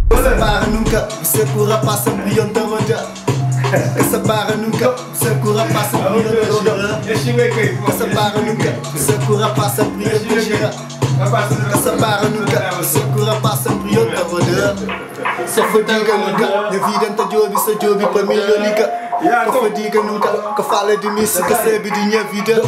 Kesabaran nunca, você cura passa milhão de roda. Kesabaran nunca, você cura passa milhão de roda. Kesabaran nunca, você cura passa milhão de roda. Kesabaran nunca, você cura passa milhão de roda. Só fadiga nunca, minha vida não job, só job para milhões. Só fadiga nunca, que fala de mim, se recebe de minha vida.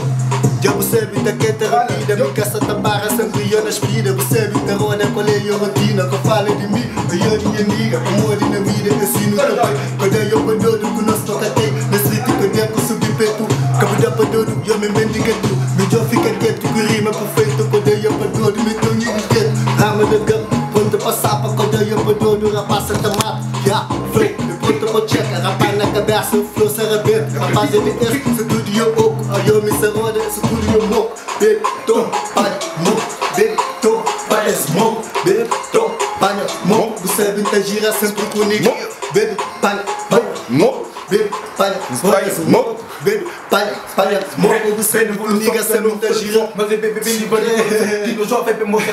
Já percebe da que te rapida, minha casa tá barra, sempre eu na espida. Percebe que roda qual é a rotina, que fala de mim, eu de minha amiga, amor na vida, ensino também. Quando eu pado do que nós toca tem, na street que eu com subi peito, que eu pado do eu me mendiga tu, me já fica quieto, que rima perfeito. Quando eu pado do me tô nido quieto, rama de gam, quando passar para quando eu pado do rapaz tá mato, já, free. Pronto checa, rapaz na cabeça, o flow se arrebenta. Rapaz de esse, se tudo eu oco, aí eu me roda, se tudo eu moco. Baby, tom, palha, moco, baby, tom, palha, smoke, baby, tom, palha, moco. Você vem te gira sempre comigo, baby, palha, moco, baby, palha, smoke, baby, palha, moco. Você vem comigo, sempre te gira. Mas é bebê, tipo, já vai moco.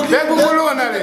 Pega o coluna ali.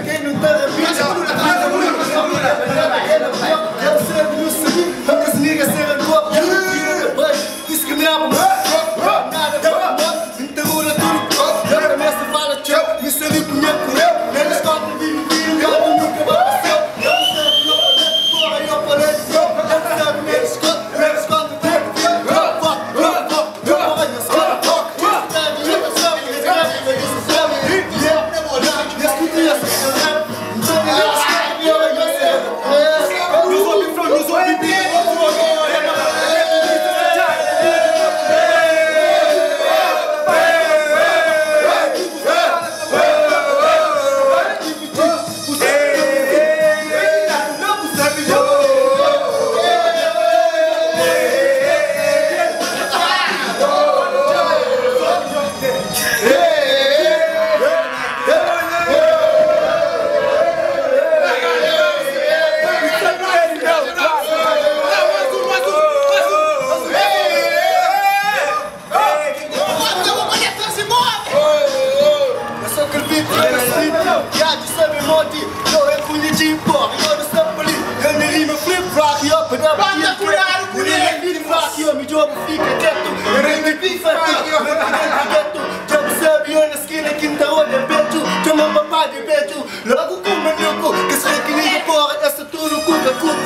Logo com o maluco, que se requinha porra, essa tudo cuca, cuco,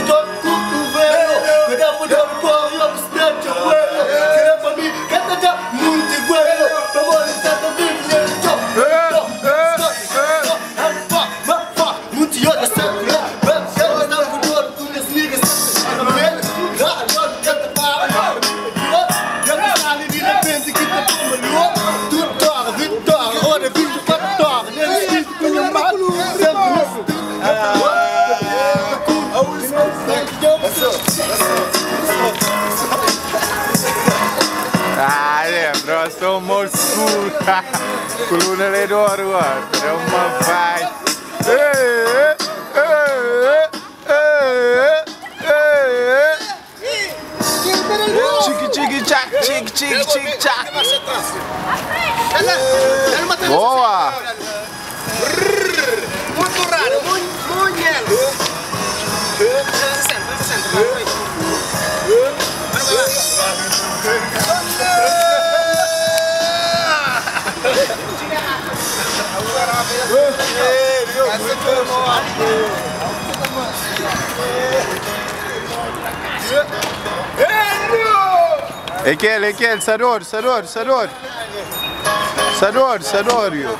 velho. Que dá pra dar no porra, eu me snap, eu velho. Que dá pra mim, canta já, muito velho. Vamos lá, tá também, muito yoda, sempre. Eu não vou dar com as niggas. Canta para, eu não sabe de repente que tá com o maluco. Vitória, hora 24 horas. Bro, so more school. Coluna le door, what? Uma vai. Chique, chac. Boa. Muito raro, muito Ekel, Sador, yo.